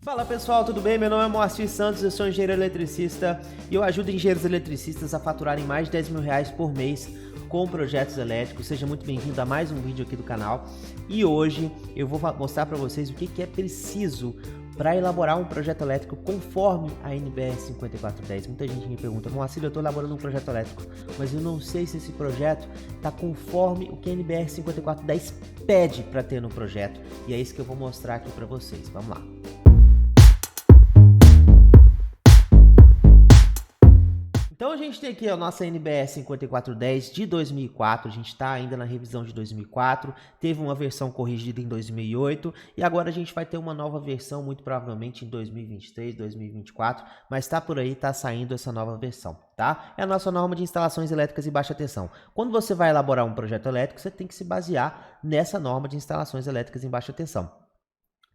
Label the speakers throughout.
Speaker 1: Fala pessoal, tudo bem? Meu nome é Moacir Santos, eu sou engenheiro eletricista e eu ajudo engenheiros eletricistas a faturarem mais de R$10.000 por mês com projetos elétricos. Seja muito bem-vindo a mais um vídeo aqui do canal e hoje eu vou mostrar para vocês o que é preciso para elaborar um projeto elétrico conforme a NBR 5410. Muita gente me pergunta, Moacir, eu estou elaborando um projeto elétrico, mas eu não sei se esse projeto está conforme o que a NBR 5410 pede para ter no projeto, e é isso que eu vou mostrar aqui para vocês. Vamos lá. Então a gente tem aqui a nossa NBR 5410 de 2004, a gente está ainda na revisão de 2004, teve uma versão corrigida em 2008 e agora a gente vai ter uma nova versão muito provavelmente em 2023, 2024, mas está por aí, está saindo essa nova versão, tá? É a nossa norma de instalações elétricas e baixa tensão. Quando você vai elaborar um projeto elétrico, você tem que se basear nessa norma de instalações elétricas em baixa tensão.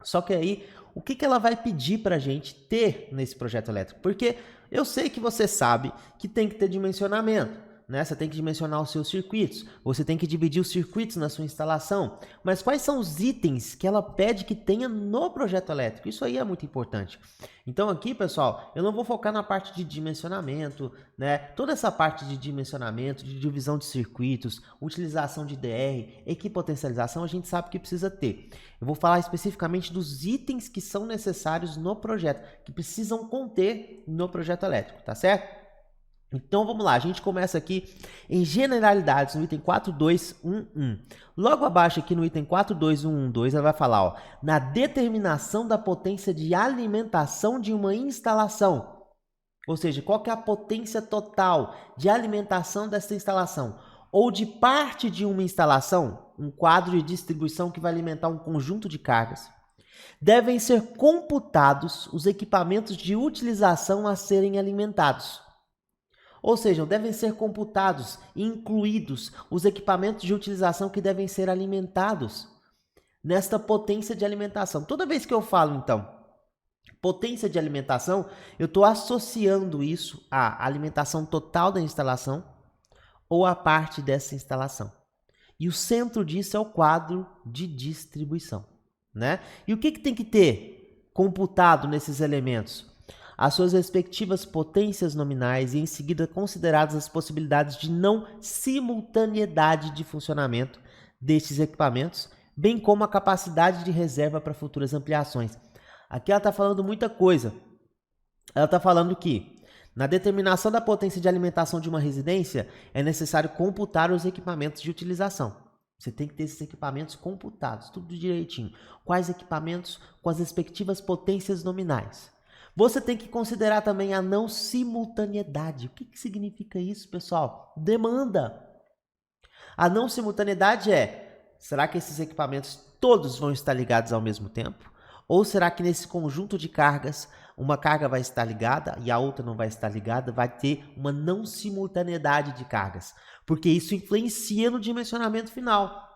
Speaker 1: Só que aí, o que ela vai pedir para a gente ter nesse projeto elétrico? Porque eu sei que você sabe que tem que ter dimensionamento, né? Você tem que dimensionar os seus circuitos, você tem que dividir os circuitos na sua instalação. Mas quais são os itens que ela pede que tenha no projeto elétrico? Isso aí é muito importante. Então aqui, pessoal, eu não vou focar na parte de dimensionamento, né? Toda essa parte de dimensionamento, de divisão de circuitos, utilização de DR, equipotencialização, a gente sabe que precisa ter. Eu vou falar especificamente dos itens que são necessários no projeto, que precisam conter no projeto elétrico, tá certo? Então vamos lá, a gente começa aqui em generalidades no item 4211. Logo abaixo aqui no item 42112 ela vai falar, ó, na determinação da potência de alimentação de uma instalação. Ou seja, qual que é a potência total de alimentação dessa instalação? Ou de parte de uma instalação, um quadro de distribuição que vai alimentar um conjunto de cargas. Devem ser computados os equipamentos de utilização a serem alimentados. Ou seja, devem ser computados e incluídos os equipamentos de utilização que devem ser alimentados nesta potência de alimentação. Toda vez que eu falo, então, potência de alimentação, eu estou associando isso à alimentação total da instalação ou à parte dessa instalação. E o centro disso é o quadro de distribuição, né? E o que tem que ter computado nesses elementos? As suas respectivas potências nominais e em seguida consideradas as possibilidades de não simultaneidade de funcionamento destes equipamentos, bem como a capacidade de reserva para futuras ampliações. Aqui ela está falando muita coisa. Ela está falando que na determinação da potência de alimentação de uma residência é necessário computar os equipamentos de utilização. Você tem que ter esses equipamentos computados, tudo direitinho. Quais equipamentos com as respectivas potências nominais. Você tem que considerar também a não simultaneidade. O que significa isso, pessoal? Demanda. A não simultaneidade é, será que esses equipamentos todos vão estar ligados ao mesmo tempo? Ou será que nesse conjunto de cargas, uma carga vai estar ligada e a outra não vai estar ligada? Vai ter uma não simultaneidade de cargas, porque isso influencia no dimensionamento final.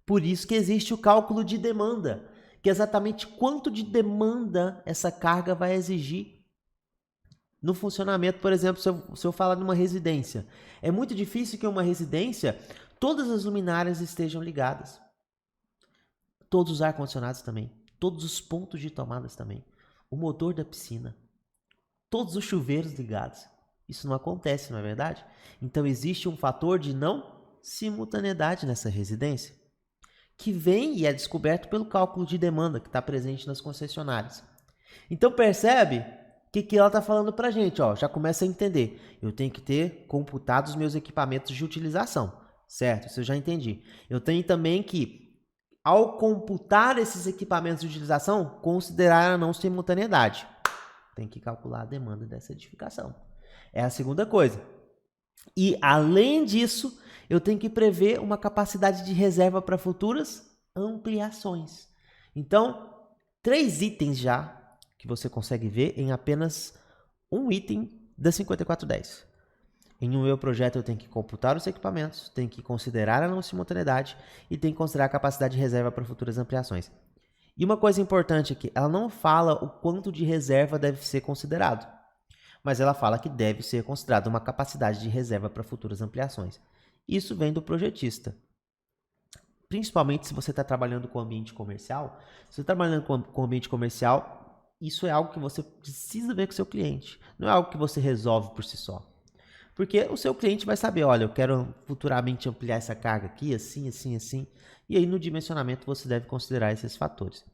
Speaker 1: Por isso que existe o cálculo de demanda, que é exatamente quanto de demanda essa carga vai exigir no funcionamento. Por exemplo, se eu falar de uma residência, é muito difícil que uma residência, todas as luminárias estejam ligadas. Todos os ar-condicionados também, todos os pontos de tomadas também, o motor da piscina, todos os chuveiros ligados. Isso não acontece, não é verdade? Então existe um fator de não simultaneidade nessa residência, que vem e é descoberto pelo cálculo de demanda que está presente nas concessionárias. Então percebe o que ela está falando para a gente, ó, já começa a entender. Eu tenho que ter computado os meus equipamentos de utilização, certo? Isso eu já entendi. Eu tenho também que, ao computar esses equipamentos de utilização, considerar a não simultaneidade. Tem que calcular a demanda dessa edificação. É a segunda coisa. E, além disso, eu tenho que prever uma capacidade de reserva para futuras ampliações. Então, 3 itens já que você consegue ver em apenas um item da 5410. Em um meu projeto eu tenho que computar os equipamentos, tenho que considerar a não simultaneidade e tenho que considerar a capacidade de reserva para futuras ampliações. E uma coisa importante aqui, ela não fala o quanto de reserva deve ser considerado, mas ela fala que deve ser considerada uma capacidade de reserva para futuras ampliações. Isso vem do projetista. Principalmente se você está trabalhando com ambiente comercial. Se você está trabalhando com ambiente comercial, isso é algo que você precisa ver com o seu cliente. Não é algo que você resolve por si só. Porque o seu cliente vai saber, olha, eu quero futuramente ampliar essa carga aqui, assim, assim, assim. E aí no dimensionamento você deve considerar esses fatores.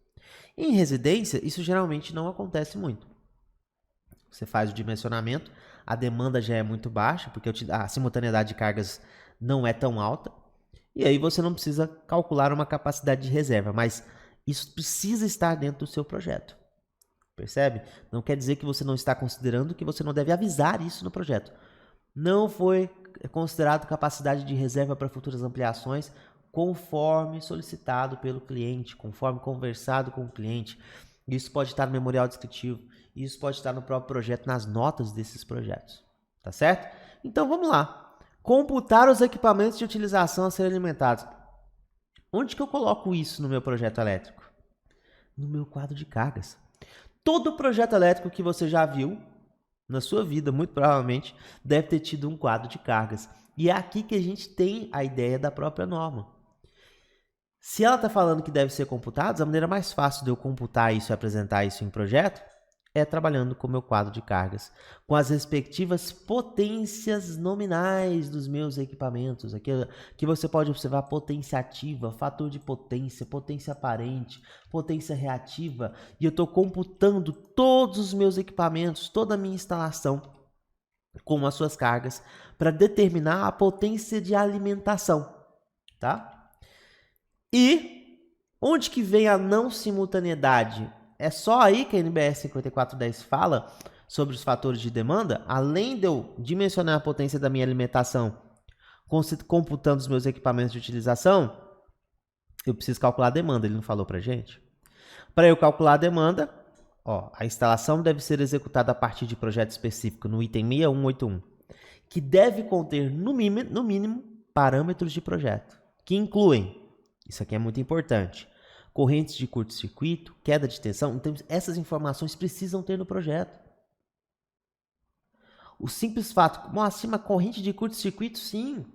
Speaker 1: Em residência, isso geralmente não acontece muito. Você faz o dimensionamento, a demanda já é muito baixa, porque a simultaneidade de cargas não é tão alta. E aí você não precisa calcular uma capacidade de reserva, mas isso precisa estar dentro do seu projeto. Percebe? Não quer dizer que você não está considerando, que você não deve avisar isso no projeto. Não foi considerado capacidade de reserva para futuras ampliações, conforme solicitado pelo cliente, conforme conversado com o cliente. Isso pode estar no memorial descritivo, isso pode estar no próprio projeto, nas notas desses projetos. Tá certo? Então vamos lá. Computar os equipamentos de utilização a serem alimentados. Onde que eu coloco isso no meu projeto elétrico? No meu quadro de cargas. Todo projeto elétrico que você já viu na sua vida, muito provavelmente, deve ter tido um quadro de cargas. E é aqui que a gente tem a ideia da própria norma. Se ela está falando que deve ser computado, a maneira mais fácil de eu computar isso e apresentar isso em projeto é trabalhando com o meu quadro de cargas, com as respectivas potências nominais dos meus equipamentos. Aqui que você pode observar potência ativa, fator de potência, potência aparente, potência reativa, e eu estou computando todos os meus equipamentos, toda a minha instalação com as suas cargas para determinar a potência de alimentação, tá? E onde que vem a não simultaneidade? É só aí que a NBR 5410 fala sobre os fatores de demanda, além de eu dimensionar a potência da minha alimentação, computando os meus equipamentos de utilização, eu preciso calcular a demanda, ele não falou pra gente? Para eu calcular a demanda, a instalação deve ser executada a partir de projeto específico no item 6181, que deve conter, no mínimo, parâmetros de projeto, que incluem, isso aqui é muito importante, correntes de curto-circuito, queda de tensão. Então, essas informações precisam ter no projeto. O simples fato, como assim, uma corrente de curto-circuito? Sim.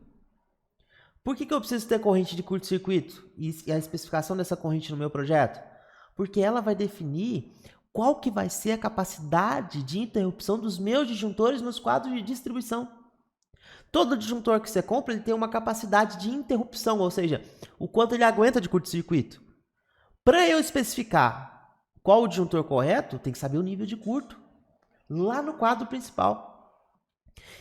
Speaker 1: Por que eu preciso ter corrente de curto-circuito e a especificação dessa corrente no meu projeto? Porque ela vai definir qual que vai ser a capacidade de interrupção dos meus disjuntores nos quadros de distribuição. Todo disjuntor que você compra, ele tem uma capacidade de interrupção, ou seja, o quanto ele aguenta de curto-circuito. Para eu especificar qual o disjuntor correto, tem que saber o nível de curto, lá no quadro principal.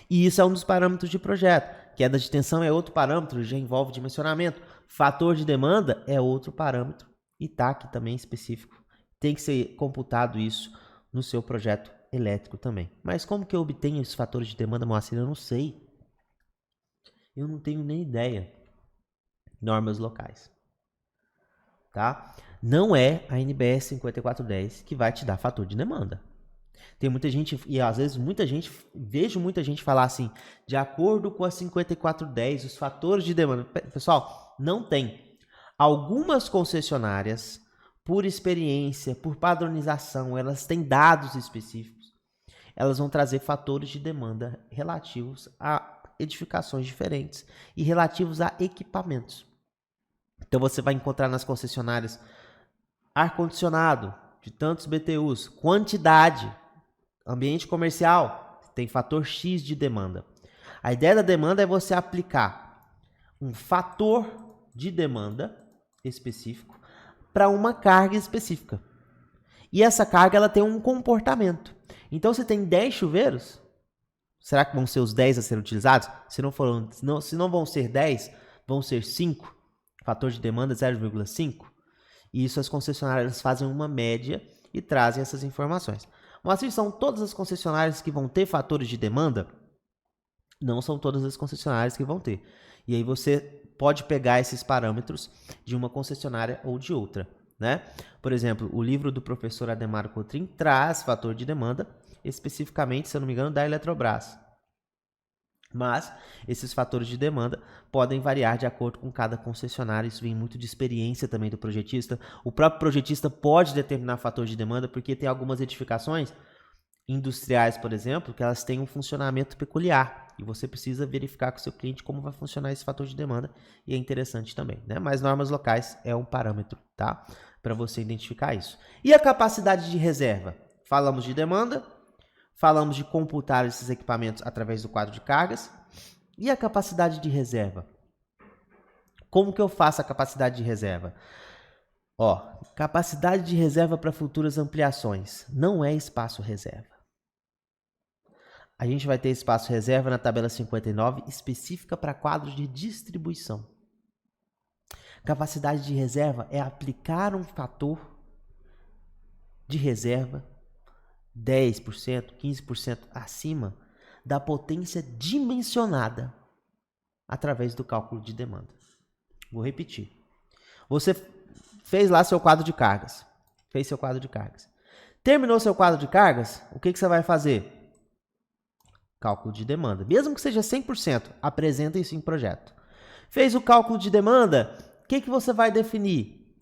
Speaker 1: E isso é um dos parâmetros de projeto. Queda de tensão é outro parâmetro, já envolve dimensionamento. Fator de demanda é outro parâmetro. E tá aqui também específico. Tem que ser computado isso no seu projeto elétrico também. Mas como que eu obtenho esses fatores de demanda, Moacir? Eu não sei. Eu não tenho nem ideia. Normas locais. Tá? Não é a NBR 5410 que vai te dar fator de demanda. Tem muita gente, e às vezes vejo muita gente falar assim, de acordo com a 5410, os fatores de demanda. Pessoal, não tem. Algumas concessionárias, por experiência, por padronização, elas têm dados específicos. Elas vão trazer fatores de demanda relativos a edificações diferentes e relativos a equipamentos. Então você vai encontrar nas concessionárias ar-condicionado de tantos BTUs, quantidade, ambiente comercial, tem fator X de demanda. A ideia da demanda é você aplicar um fator de demanda específico para uma carga específica. E essa carga ela tem um comportamento. Então, se tem 10 chuveiros, será que vão ser os 10 a ser utilizados? Se não vão ser 10, vão ser 5. Fator de demanda 0,5. E isso as concessionárias fazem uma média e trazem essas informações. Mas assim, são todas as concessionárias que vão ter fatores de demanda? Não são todas as concessionárias que vão ter. E aí você pode pegar esses parâmetros de uma concessionária ou de outra, né? Por exemplo, o livro do professor Ademar Cotrim traz fator de demanda, especificamente, se eu não me engano, da Eletrobras. Mas esses fatores de demanda podem variar de acordo com cada concessionária. Isso vem muito de experiência também do projetista. O próprio projetista pode determinar fator de demanda, porque tem algumas edificações industriais, por exemplo, que elas têm um funcionamento peculiar. E você precisa verificar com o seu cliente como vai funcionar esse fator de demanda. E é interessante também, né? Mas normas locais é um parâmetro, tá? para você identificar isso. E a capacidade de reserva? Falamos de demanda, falamos de computar esses equipamentos através do quadro de cargas. E a capacidade de reserva? Como que eu faço a capacidade de reserva? Ó, capacidade de reserva para futuras ampliações. Não é espaço reserva. A gente vai ter espaço reserva na tabela 59, específica para quadros de distribuição. Capacidade de reserva é aplicar um fator de reserva 10%, 15% acima da potência dimensionada através do cálculo de demanda. Vou repetir. Você fez lá seu quadro de cargas. Fez seu quadro de cargas. Terminou seu quadro de cargas, o que você vai fazer? Cálculo de demanda. Mesmo que seja 100%, apresenta isso em projeto. Fez o cálculo de demanda, o que você vai definir?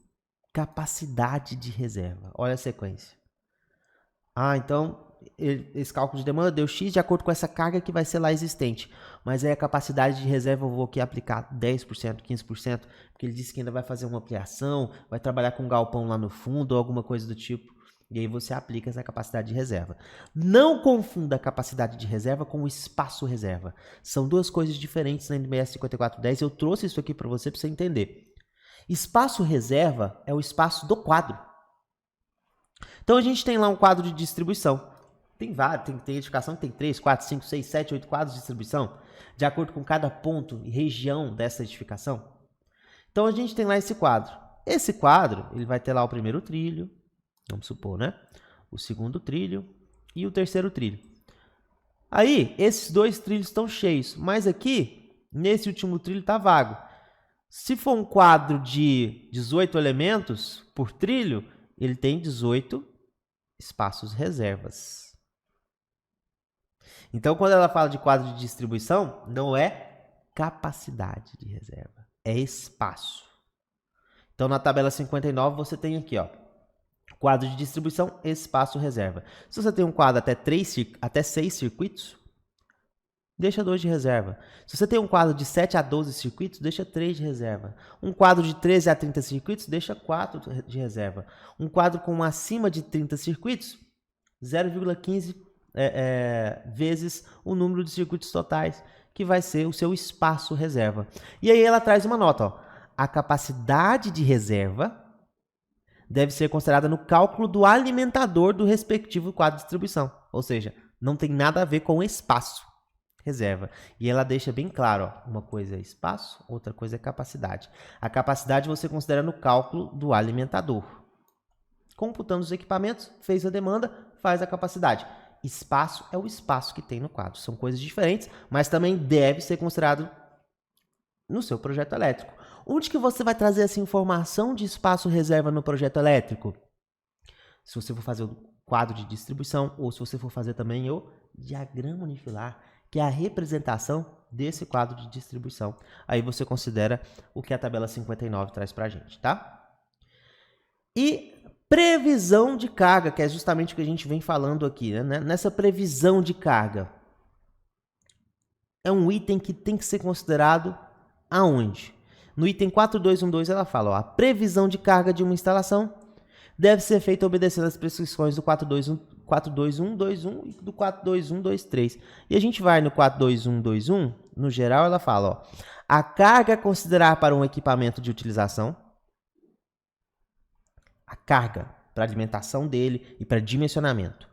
Speaker 1: Capacidade de reserva. Olha a sequência. Então, esse cálculo de demanda deu X de acordo com essa carga que vai ser lá existente. Mas aí a capacidade de reserva eu vou aqui aplicar 10%, 15%, porque ele disse que ainda vai fazer uma ampliação, vai trabalhar com um galpão lá no fundo ou alguma coisa do tipo. E aí você aplica essa capacidade de reserva. Não confunda a capacidade de reserva com o espaço reserva. São duas coisas diferentes na NBS 5410. Eu trouxe isso aqui para você entender. Espaço reserva é o espaço do quadro. Então a gente tem lá um quadro de distribuição. Tem vários, tem edificação que tem 3, 4, 5, 6, 7, 8 quadros de distribuição, de acordo com cada ponto e região dessa edificação. Então a gente tem lá esse quadro. Esse quadro, ele vai ter lá o primeiro trilho, vamos supor, né? O segundo trilho e o terceiro trilho. Aí, esses dois trilhos estão cheios, mas aqui, nesse último trilho, está vago. Se for um quadro de 18 elementos por trilho, ele tem 18 espaços reservas. Então, quando ela fala de quadro de distribuição, não é capacidade de reserva, é espaço. Então, na tabela 59, você tem aqui, ó, quadro de distribuição, espaço reserva. Se você tem um quadro até 6 circuitos, deixa 2 de reserva. Se você tem um quadro de 7 a 12 circuitos, deixa 3 de reserva. Um quadro de 13 a 30 circuitos, deixa 4 de reserva. Um quadro com acima de 30 circuitos, 0,15 vezes o número de circuitos totais, que vai ser o seu espaço reserva. E aí ela traz uma nota, ó. A capacidade de reserva deve ser considerada no cálculo do alimentador do respectivo quadro de distribuição. Ou seja, não tem nada a ver com espaço reserva. E ela deixa bem claro, ó, uma coisa é espaço, outra coisa é capacidade. A capacidade você considera no cálculo do alimentador. Computando os equipamentos, fez a demanda, faz a capacidade. Espaço é o espaço que tem no quadro. São coisas diferentes, mas também deve ser considerado no seu projeto elétrico. Onde que você vai trazer essa informação de espaço reserva no projeto elétrico? Se você for fazer o quadro de distribuição ou se você for fazer também o diagrama unifilar, que é a representação desse quadro de distribuição. Aí você considera o que a tabela 59 traz para a gente, tá? E previsão de carga, que é justamente o que a gente vem falando aqui, né? Nessa previsão de carga, é um item que tem que ser considerado aonde? No item 4212 ela fala, ó, a previsão de carga de uma instalação deve ser feita obedecendo as prescrições do 42121 e do 42123. E a gente vai no 42121, no geral ela fala, ó, a carga a considerar para um equipamento de utilização, a carga para alimentação dele e para dimensionamento,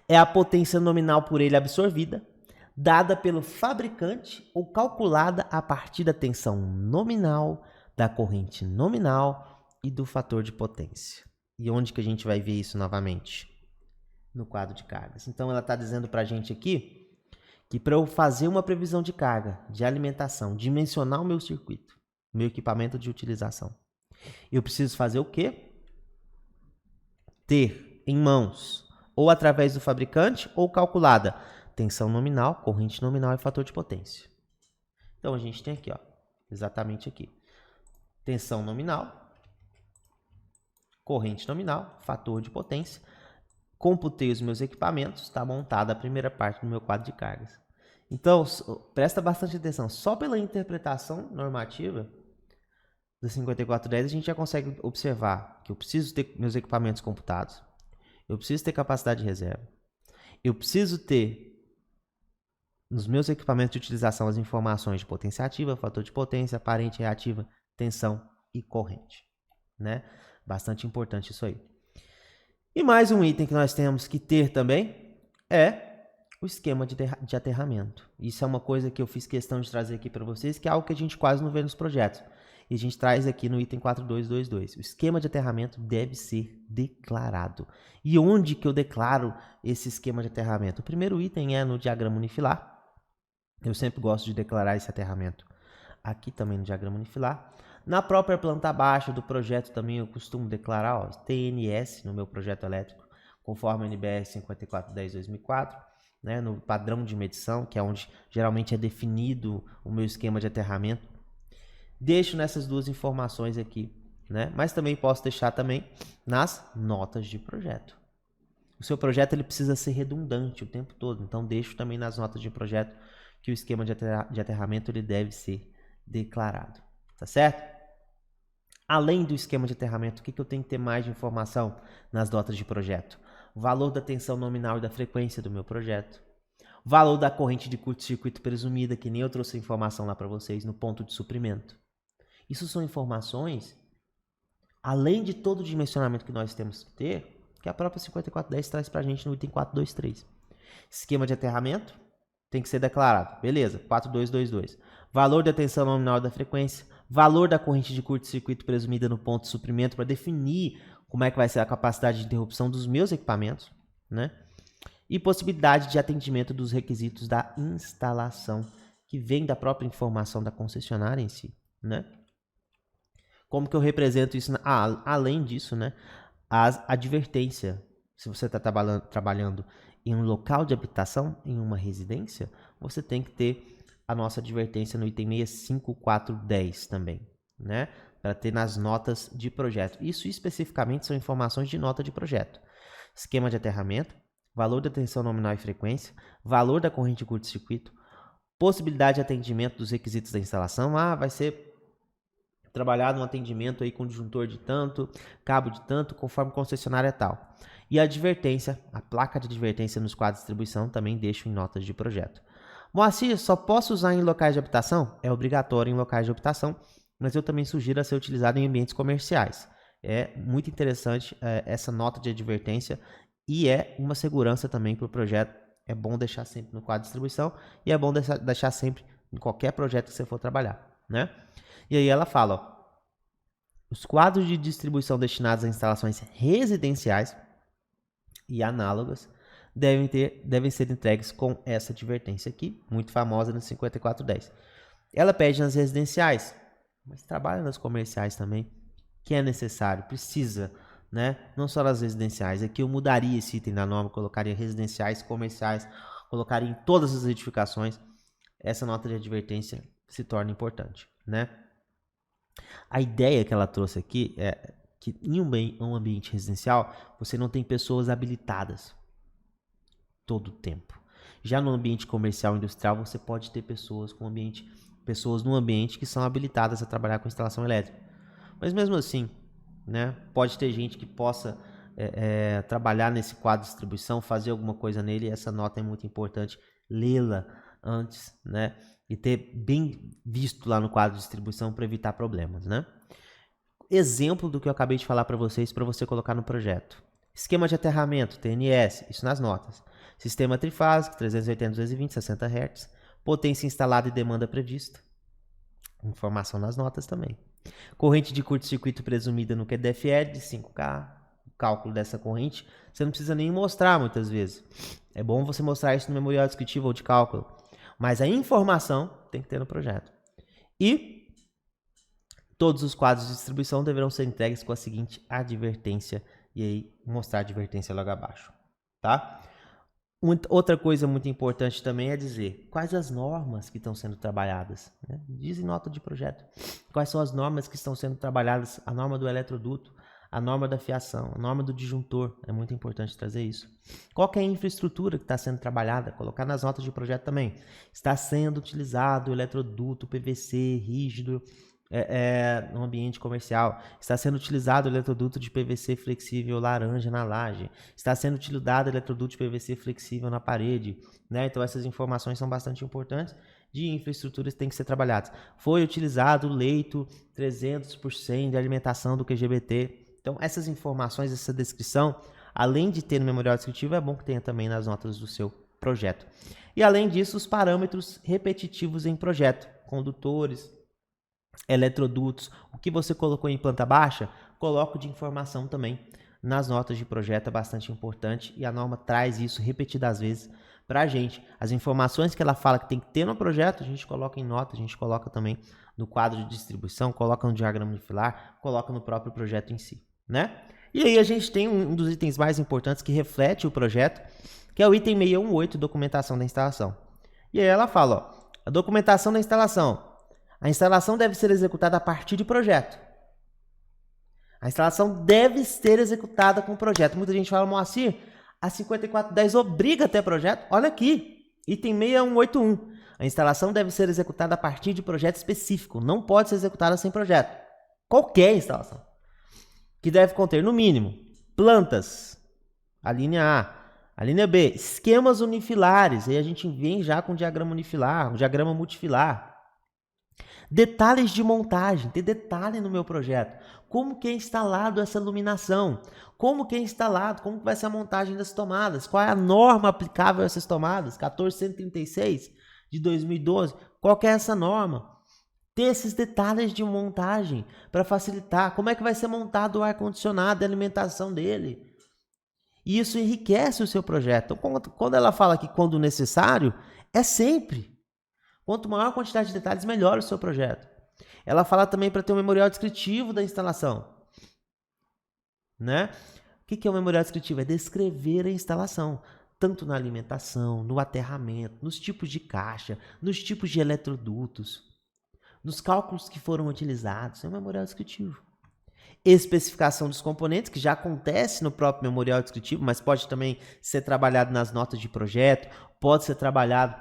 Speaker 1: é a potência nominal por ele absorvida, dada pelo fabricante ou calculada a partir da tensão nominal, da corrente nominal e do fator de potência. E onde que a gente vai ver isso novamente? No quadro de cargas. Então ela está dizendo para a gente aqui que para eu fazer uma previsão de carga, de alimentação, dimensionar o meu circuito, meu equipamento de utilização, eu preciso fazer o quê? Ter em mãos, ou através do fabricante, ou calculada, tensão nominal, corrente nominal e fator de potência. Então, a gente tem aqui, ó, exatamente aqui. Tensão nominal, corrente nominal, fator de potência. Computei os meus equipamentos, está montada a primeira parte do meu quadro de cargas. Então, presta bastante atenção. Só pela interpretação normativa, da 5410, a gente já consegue observar que eu preciso ter meus equipamentos computados, eu preciso ter capacidade de reserva, eu preciso ter nos meus equipamentos de utilização as informações de potência ativa, fator de potência, aparente, reativa, tensão e corrente, né? Bastante importante isso aí. E mais um item que nós temos que ter também é o esquema de aterramento. Isso é uma coisa que eu fiz questão de trazer aqui para vocês, que é algo que a gente quase não vê nos projetos. E a gente traz aqui no item 4222. O esquema de aterramento deve ser declarado. E onde que eu declaro esse esquema de aterramento? O primeiro item é no diagrama unifilar. Eu sempre gosto de declarar esse aterramento aqui também no diagrama unifilar. Na própria planta baixa do projeto também eu costumo declarar, ó, TNS no meu projeto elétrico, conforme a NBR 5410/2004, né, no padrão de medição, que é onde geralmente é definido o meu esquema de aterramento. Deixo nessas duas informações aqui, né, mas também posso deixar também nas notas de projeto. O seu projeto ele precisa ser redundante o tempo todo, então deixo também nas notas de projeto que o esquema de aterramento ele deve ser declarado, tá certo? Além do esquema de aterramento, o que eu tenho que ter mais de informação nas notas de projeto? O valor da tensão nominal e da frequência do meu projeto. O valor da corrente de curto-circuito presumida, que nem eu trouxe a informação lá para vocês, no ponto de suprimento. Isso são informações, além de todo o dimensionamento que nós temos que ter, que a própria 5410 traz para a gente no item 423. Esquema de aterramento tem que ser declarado. Beleza, 4222. Valor da tensão nominal da frequência, valor da corrente de curto-circuito presumida no ponto de suprimento para definir como é que vai ser a capacidade de interrupção dos meus equipamentos, né? E possibilidade de atendimento dos requisitos da instalação, que vem da própria informação da concessionária em si, né? Como que eu represento isso? Além disso, né? A advertência. Se você está trabalhando em um local de habitação, em uma residência, você tem que ter a nossa advertência no item 65410 também, né? Para ter nas notas de projeto. Isso especificamente são informações de nota de projeto. Esquema de aterramento, valor da tensão nominal e frequência, valor da corrente de curto-circuito, possibilidade de atendimento dos requisitos da instalação. Vai ser trabalhado um atendimento aí com disjuntor de tanto, cabo de tanto, conforme concessionária tal. E a advertência, a placa de advertência nos quadros de distribuição também deixo em notas de projeto. Moacir, só posso usar em locais de habitação? É obrigatório em locais de habitação, mas eu também sugiro a ser utilizado em ambientes comerciais. É muito interessante essa nota de advertência e é uma segurança também para o projeto. É bom deixar sempre no quadro de distribuição e é bom deixar sempre em qualquer projeto que você for trabalhar, né? E aí ela fala, ó, os quadros de distribuição destinados a instalações residenciais e análogas devem ser entregues com essa advertência aqui, muito famosa no 5410. Ela pede nas residenciais, mas trabalha nas comerciais também, que é necessário, precisa, né? Não só nas residenciais. Aqui eu mudaria esse item da norma, colocaria residenciais, comerciais, colocaria em todas as edificações. Essa nota de advertência se torna importante, né? A ideia que ela trouxe aqui é que em um ambiente residencial você não tem pessoas habilitadas todo o tempo. Já no ambiente comercial e industrial você pode ter pessoas no ambiente que são habilitadas a trabalhar com instalação elétrica. Mas mesmo assim, né, pode ter gente que possa trabalhar nesse quadro de distribuição, fazer alguma coisa nele, e essa nota é muito importante lê-la antes, né, e ter bem visto lá no quadro de distribuição para evitar problemas, né? Exemplo do que eu acabei de falar para vocês, para você colocar no projeto. Esquema de aterramento, TNS, isso nas notas. Sistema trifásico, 380, 220, 60 Hz. Potência instalada e demanda prevista. Informação nas notas também. Corrente de curto-circuito presumida no QDFL de 5K. O cálculo dessa corrente, você não precisa nem mostrar muitas vezes. É bom você mostrar isso no memorial descritivo ou de cálculo. Mas a informação tem que ter no projeto. E todos os quadros de distribuição deverão ser entregues com a seguinte advertência. E aí, mostrar a advertência logo abaixo. Tá? Outra coisa muito importante também é dizer quais as normas que estão sendo trabalhadas. Né? Diz em nota de projeto. Quais são as normas que estão sendo trabalhadas. A norma do eletroduto, a norma da fiação, a norma do disjuntor. É muito importante trazer isso. Qual que é a infraestrutura que está sendo trabalhada? Colocar nas notas de projeto também. Está sendo utilizado o eletroduto, PVC, rígido, no ambiente comercial. Está sendo utilizado o eletroduto de PVC flexível laranja na laje. Está sendo utilizado o eletroduto de PVC flexível na parede. Né? Então essas informações são bastante importantes de infraestruturas que têm que ser trabalhadas. Foi utilizado o leito 300% de alimentação do QGBT. Então essas informações, essa descrição, além de ter no memorial descritivo, é bom que tenha também nas notas do seu projeto. E além disso, os parâmetros repetitivos em projeto, condutores, eletrodutos, o que você colocou em planta baixa, coloco de informação também nas notas de projeto, é bastante importante e a norma traz isso repetidas vezes para a gente. As informações que ela fala que tem que ter no projeto, a gente coloca em nota, a gente coloca também no quadro de distribuição, coloca no diagrama unifilar, coloca no próprio projeto em si, né? E aí a gente tem um dos itens mais importantes que reflete o projeto, que é o item 618, documentação da instalação. E aí ela fala, ó, a documentação da instalação. A instalação deve ser executada a partir de projeto. A instalação deve ser executada com projeto. Muita gente fala, Moacir, a 5410 obriga a ter projeto. Olha aqui, item 6181. A instalação deve ser executada a partir de projeto específico. Não pode ser executada sem projeto. Qualquer instalação. Que deve conter, no mínimo, plantas, a linha A. A linha B, esquemas unifilares. Aí a gente vem já com diagrama unifilar, um diagrama multifilar. Detalhes de montagem, ter detalhe no meu projeto. Como que é instalado essa iluminação? Como que é instalado? Como que vai ser a montagem das tomadas? Qual é a norma aplicável a essas tomadas? 14136 de 2012. Qual que é essa norma? Ter esses detalhes de montagem para facilitar. Como é que vai ser montado o ar-condicionado e a alimentação dele? E isso enriquece o seu projeto. Então, quando ela fala que quando necessário, é sempre. Quanto maior a quantidade de detalhes, melhor o seu projeto. Ela fala também para ter um memorial descritivo da instalação. Né? O que é o memorial descritivo? É descrever a instalação, tanto na alimentação, no aterramento, nos tipos de caixa, nos tipos de eletrodutos, nos cálculos que foram utilizados. É um memorial descritivo. Especificação dos componentes, que já acontece no próprio memorial descritivo, mas pode também ser trabalhado nas notas de projeto, pode ser trabalhado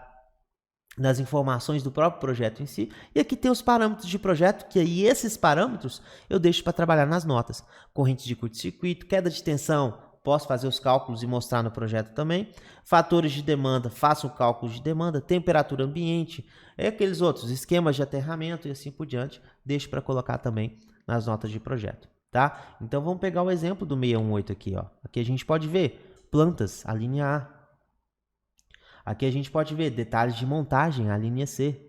Speaker 1: nas informações do próprio projeto em si. E aqui tem os parâmetros de projeto, que aí esses parâmetros eu deixo para trabalhar nas notas. Correntes de curto-circuito, queda de tensão, posso fazer os cálculos e mostrar no projeto também. Fatores de demanda, faço o cálculo de demanda. Temperatura ambiente, aqueles outros, esquemas de aterramento e assim por diante, deixo para colocar também nas notas de projeto, tá? Então vamos pegar o exemplo do 618 aqui, ó. Aqui a gente pode ver plantas, a linha A. Aqui a gente pode ver detalhes de montagem, a linha C,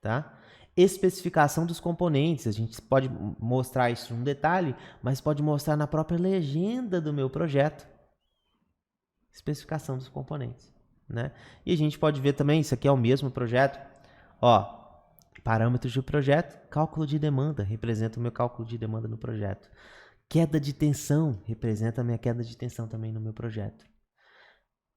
Speaker 1: tá? Especificação dos componentes, a gente pode mostrar isso em um detalhe, mas pode mostrar na própria legenda do meu projeto. Especificação dos componentes, né? E a gente pode ver também, isso aqui é o mesmo projeto, ó, parâmetros de projeto, cálculo de demanda, representa o meu cálculo de demanda no projeto. Queda de tensão, representa a minha queda de tensão também no meu projeto.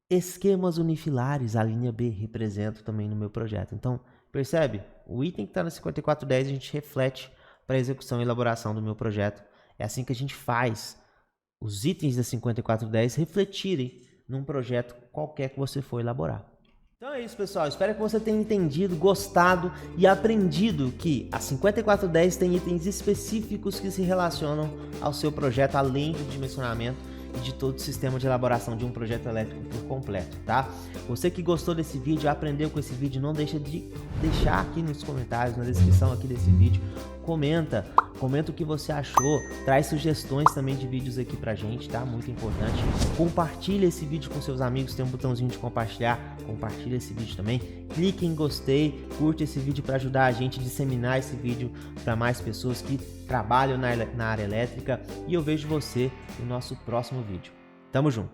Speaker 1: Esquemas unifilares, a linha B, represento também no meu projeto. Então, percebe? O item que está na 5410 a gente reflete para a execução e elaboração do meu projeto. É assim que a gente faz os itens da 5410 refletirem num projeto qualquer que você for elaborar. Então é isso, pessoal. Espero que você tenha entendido, gostado e aprendido que a 5410 tem itens específicos que se relacionam ao seu projeto, além do dimensionamento e de todo o sistema de elaboração de um projeto elétrico por completo, tá? Você que gostou desse vídeo, aprendeu com esse vídeo, não deixa de deixar aqui nos comentários, na descrição aqui desse vídeo, comenta o que você achou, traz sugestões também de vídeos aqui pra gente, tá? Muito importante. Compartilha esse vídeo com seus amigos, tem um botãozinho de compartilhar, compartilha esse vídeo também. Clique em gostei, curte esse vídeo para ajudar a gente a disseminar esse vídeo para mais pessoas que trabalham na área elétrica. E eu vejo você no nosso próximo vídeo. Tamo junto!